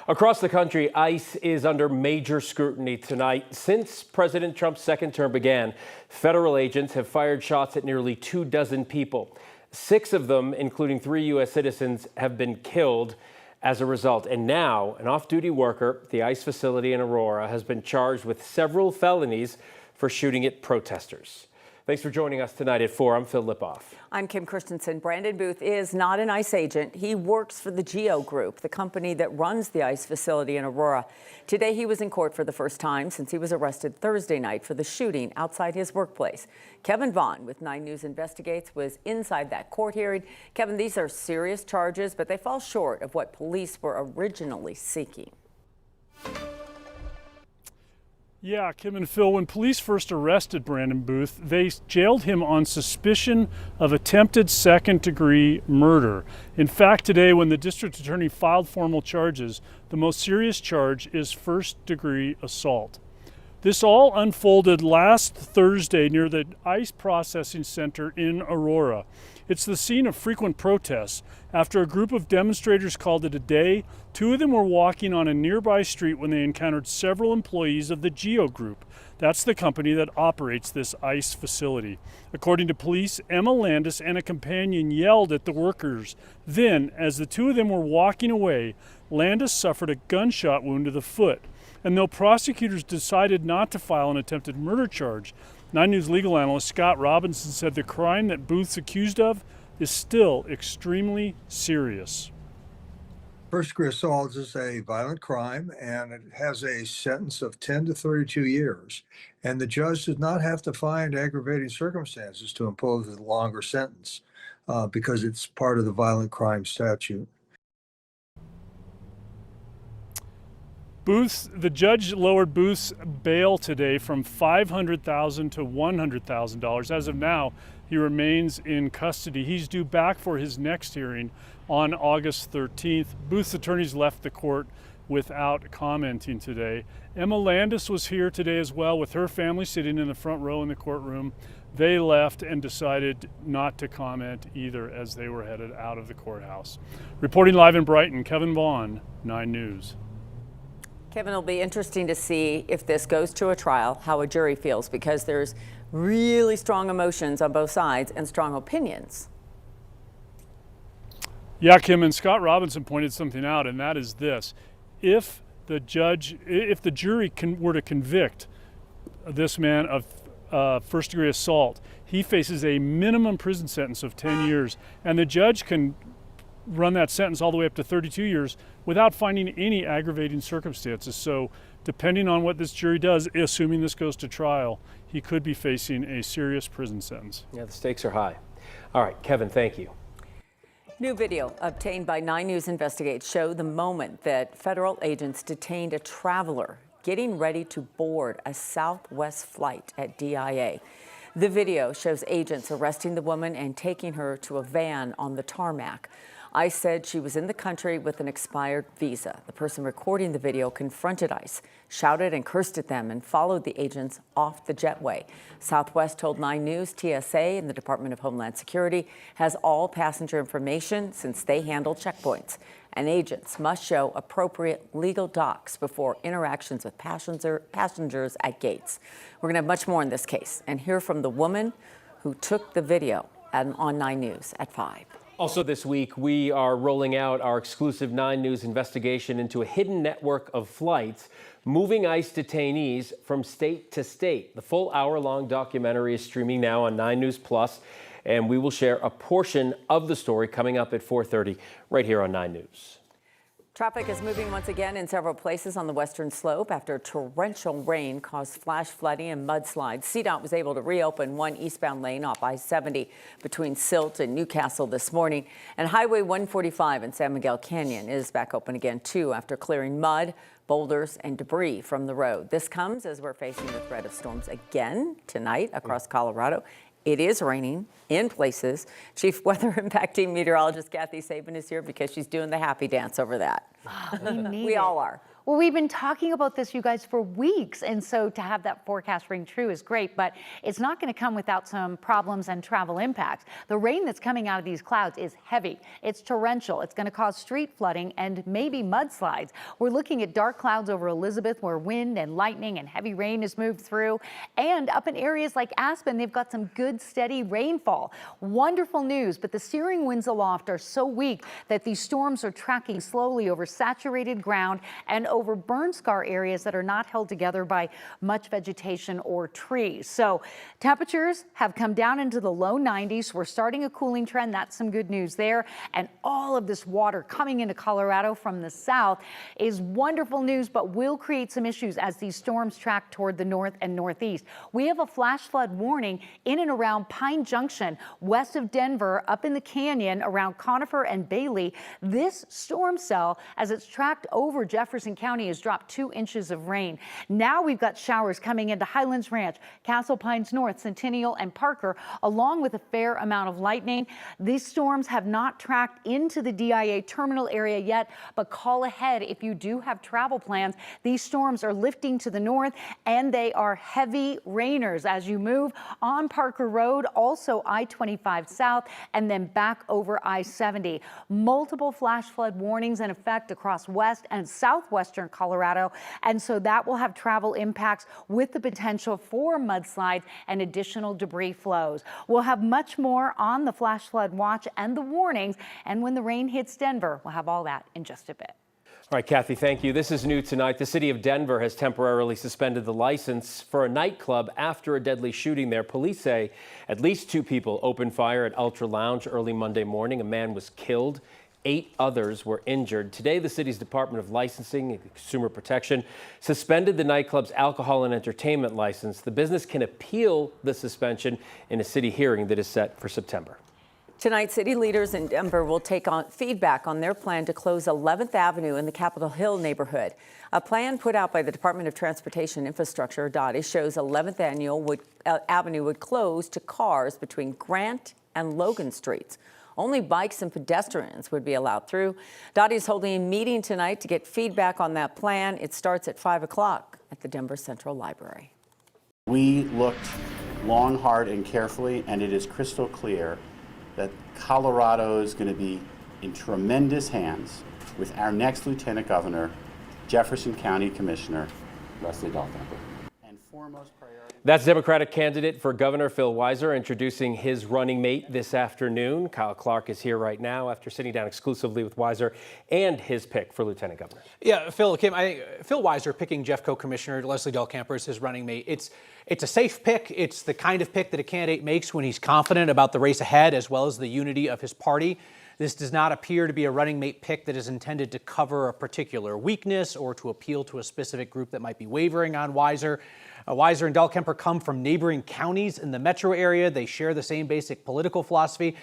Across the country, ICE is under major scrutiny tonight. Since President Trump's second term began, federal agents have fired shots at nearly 24 people. 6 of them, including 3 U.S. citizens, have been killed as a result. And now, an off-duty worker at the ICE facility in Aurora has been charged with several felonies for shooting at protesters. Thanks for joining us tonight at 4. I'm Phil Lipoff. I'm Kim Christensen. Brandon Booth is not an ICE agent. He works for the GEO Group, the company that runs the ICE facility in Aurora. Today, he was in court for the first time since he was arrested Thursday night for the shooting outside his workplace. Kevin Vaughn with 9 News Investigates was inside that court hearing. Kevin, these are serious charges, but they fall short of what police were originally seeking. Yeah, Kim and Phil, when police first arrested Brandon Booth, they jailed him on suspicion of attempted second-degree murder. In fact, today, when the district attorney filed formal charges, the most serious charge is first-degree assault. This all unfolded last Thursday near the ICE processing center in Aurora. It's the scene of frequent protests. After a group of demonstrators called it a day, 2 of them were walking on a nearby street when they encountered several employees of the GEO Group. That's the company that operates this ICE facility. According to police, Emma Landis and a companion yelled at the workers. Then, as the 2 of them were walking away, Landis suffered a gunshot wound to the foot. And though prosecutors decided not to file an attempted murder charge, 9 News legal analyst Scott Robinson said the crime that Booth's accused of is still extremely serious. First-degree assault is a violent crime, and it has a sentence of 10 to 32 years. And the judge does not have to find aggravating circumstances to impose a longer sentence because it's part of the violent crime statute. The judge lowered Booth's bail today from $500,000 to $100,000. As of now, he remains in custody. He's due back for his next hearing on August 13th. Booth's attorneys left the court without commenting today. Emma Landis was here today as well with her family sitting in the front row in the courtroom. They left and decided not to comment either as they were headed out of the courthouse. Reporting live in Brighton, Kevin Vaughn, 9 News. Kevin, it'll be interesting to see if this goes to a trial, how a jury feels, because there's really strong emotions on both sides and strong opinions. Yeah, Kim, and Scott Robinson pointed something out, and that is this. If the jury were to convict this man of first-degree assault, he faces a minimum prison sentence of 10 years, and the judge can run that sentence all the way up to 32 years without finding any aggravating circumstances. So depending on what this jury does, assuming this goes to trial, he could be facing a serious prison sentence. Yeah, the stakes are high. All right, Kevin, thank you. New video obtained by 9 News Investigates show the moment that federal agents detained a traveler getting ready to board a Southwest flight at DIA. The video shows agents arresting the woman and taking her to a van on the tarmac. ICE said she was in the country with an expired visa. The person recording the video confronted ICE, shouted and cursed at them, and followed the agents off the jetway. Southwest told 9 News TSA and the Department of Homeland Security has all passenger information since they handle checkpoints. And agents must show appropriate legal docs before interactions with passengers at gates. We're going to have much more in this case and hear from the woman who took the video on 9 News at 5. Also this week, we are rolling out our exclusive 9 News investigation into a hidden network of flights moving ICE detainees from state to state. The full hour-long documentary is streaming now on 9 News Plus, and we will share a portion of the story coming up at 4:30 right here on 9 News. Traffic is moving once again in several places on the western slope after torrential rain caused flash flooding and mudslides. CDOT was able to reopen one eastbound lane off I-70 between Silt and Newcastle this morning. And Highway 145 in San Miguel Canyon is back open again, too, after clearing mud, boulders, and debris from the road. This comes as we're facing the threat of storms again tonight across Colorado. It is raining in places. Chief Weather Impacting Meteorologist Kathy Sabin is here because she's doing the happy dance over that. We We all are. Well, we've been talking about this, you guys, for weeks. And so to have that forecast ring true is great, but it's not going to come without some problems and travel impacts. The rain that's coming out of these clouds is heavy. It's torrential. It's going to cause street flooding and maybe mudslides. We're looking at dark clouds over Elizabeth where wind and lightning and heavy rain has moved through. And up in areas like Aspen, they've got some good steady rainfall. Wonderful news, but the steering winds aloft are so weak that these storms are tracking slowly over saturated ground and over burn scar areas that are not held together by much vegetation or trees. So temperatures have come down into the low 90s. We're starting a cooling trend. That's some good news there. And all of this water coming into Colorado from the south is wonderful news, but will create some issues as these storms track toward the north and northeast. We have a flash flood warning in and around Pine Junction, west of Denver, up in the canyon around Conifer and Bailey. This storm cell, as it's tracked over Jefferson County, has dropped 2 inches of rain. Now we've got showers coming into Highlands Ranch, Castle Pines North, Centennial, and Parker, along with a fair amount of lightning. These storms have not tracked into the DIA terminal area yet, but call ahead if you do have travel plans. These storms are lifting to the north, and they are heavy rainers as you move on Parker Road, also I-25 south, and then back over I-70. Multiple flash flood warnings in effect across west and southwestern Colorado, and so that will have travel impacts with the potential for mudslides and additional debris flows. We'll have much more on the flash flood watch and the warnings, and when the rain hits Denver, we'll have all that in just a bit. All right, Kathy, thank you. This is new tonight. The city of Denver has temporarily suspended the license for a nightclub after a deadly shooting there. Police say at least 2 people opened fire at Ultra Lounge early Monday morning. A man was killed. 8 others were injured. Today, the city's Department of Licensing and Consumer Protection suspended the nightclub's alcohol and entertainment license. The business can appeal the suspension in a city hearing that is set for September. Tonight, city leaders in Denver will take on feedback on their plan to close 11th Avenue in the Capitol Hill neighborhood. A plan put out by the Department of Transportation and Infrastructure, DOTI, shows 11th Avenue would close to cars between Grant and Logan Streets. Only bikes and pedestrians would be allowed through. DOTI is holding a meeting tonight to get feedback on that plan. It starts at 5 o'clock at the Denver Central Library. We looked long, hard, and carefully, and it is crystal clear that Colorado is going to be in tremendous hands with our next Lieutenant Governor, Jefferson County Commissioner Leslie Dahlkemper. And foremost priority. That's Democratic candidate for Governor Phil Weiser introducing his running mate this afternoon. Kyle Clark is here right now after sitting down exclusively with Weiser and his pick for Lieutenant Governor. Yeah, Phil Weiser picking Jeffco Commissioner Leslie Dahlkemper as his running mate. It's a safe pick. It's the kind of pick that a candidate makes when he's confident about the race ahead as well as the unity of his party. This does not appear to be a running mate pick that is intended to cover a particular weakness or to appeal to a specific group that might be wavering on Weiser. Weiser and Dahlkemper come from neighboring counties in the metro area. They share the same basic political philosophy.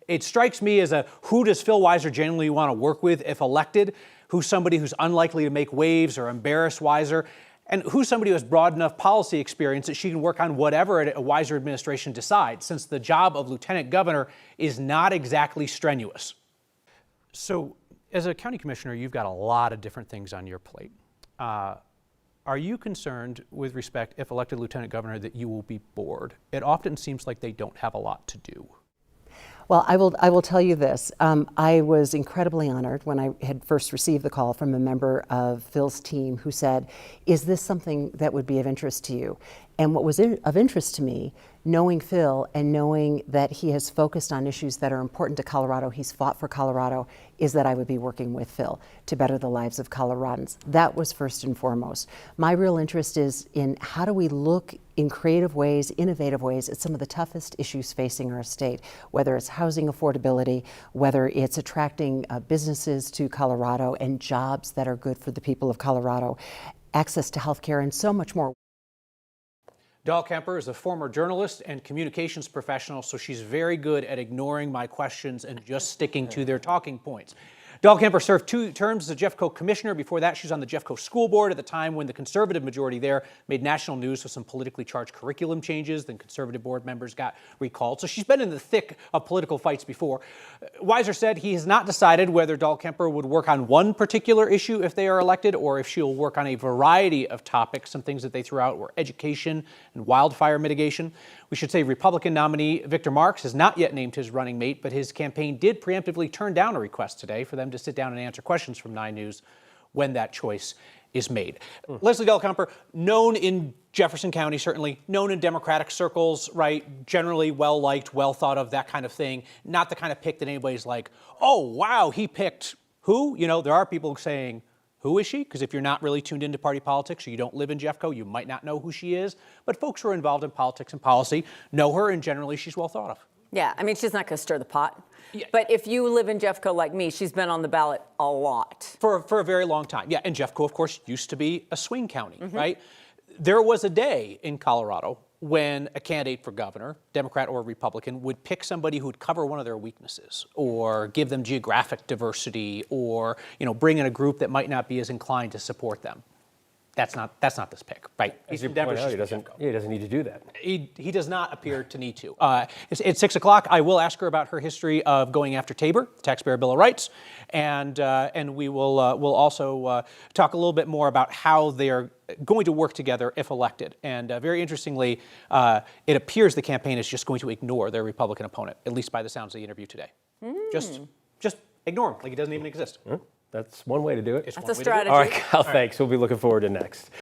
It strikes me as who does Phil Weiser genuinely want to work with if elected? Who's somebody who's unlikely to make waves or embarrass Weiser? And who's somebody who has broad enough policy experience that she can work on whatever a Weiser administration decides, since the job of lieutenant governor is not exactly strenuous. So as a county commissioner, you've got a lot of different things on your plate. Are you concerned with respect, if elected lieutenant governor, that you will be bored? It often seems like they don't have a lot to do. Well, I will tell you this. I was incredibly honored when I had first received the call from a member of Phil's team who said, is this something that would be of interest to you? And what was of interest to me, knowing Phil and knowing that he has focused on issues that are important to Colorado, he's fought for Colorado, is that I would be working with Phil to better the lives of Coloradans. That was first and foremost. My real interest is in how do we look in creative ways, innovative ways at some of the toughest issues facing our state, whether it's housing affordability, whether it's attracting businesses to Colorado and jobs that are good for the people of Colorado, access to health care, and so much more. Dahlkemper is a former journalist and communications professional, so she's very good at ignoring my questions and just sticking to their talking points. Dahlkemper served 2 terms as a Jeffco commissioner. Before that, she was on the Jeffco school board at the time when the conservative majority there made national news with some politically charged curriculum changes. Then conservative board members got recalled. So she's been in the thick of political fights before. Weiser said he has not decided whether Dahlkemper would work on one particular issue if they are elected or if she'll work on a variety of topics. Some things that they threw out were education and wildfire mitigation. We should say Republican nominee Victor Marx has not yet named his running mate, but his campaign did preemptively turn down a request today for them to sit down and answer questions from 9 News when that choice is made. Leslie Dahlkemper, known in Jefferson County, certainly known in Democratic circles, right? Generally well-liked, well thought of, that kind of thing. Not the kind of pick that anybody's like, oh, wow, he picked who? You know, there are people saying, who is she? Because if you're not really tuned into party politics or you don't live in Jeffco, you might not know who she is. But folks who are involved in politics and policy know her, and generally she's well thought of. Yeah, I mean, she's not going to stir the pot. Yeah. But if you live in Jeffco like me, she's been on the ballot a lot. For a very long time. Yeah, and Jeffco, of course, used to be a swing county, right? There was a day in Colorado when a candidate for governor, Democrat or Republican, would pick somebody who'd cover one of their weaknesses or give them geographic diversity or, you know, bring in a group that might not be as inclined to support them. That's not this pick, right? As you point out, he doesn't need to do that. He does not appear to need to. It's 6 o'clock. I will ask her about her history of going after Tabor, the Taxpayer Bill of Rights, and we will we'll also talk a little bit more about how they're going to work together if elected. And very interestingly, it appears the campaign is just going to ignore their Republican opponent, at least by the sounds of the interview today. Just ignore him like he doesn't even exist. That's one way to do it. That's a strategy. All right, Kyle, thanks. We'll be looking forward to next.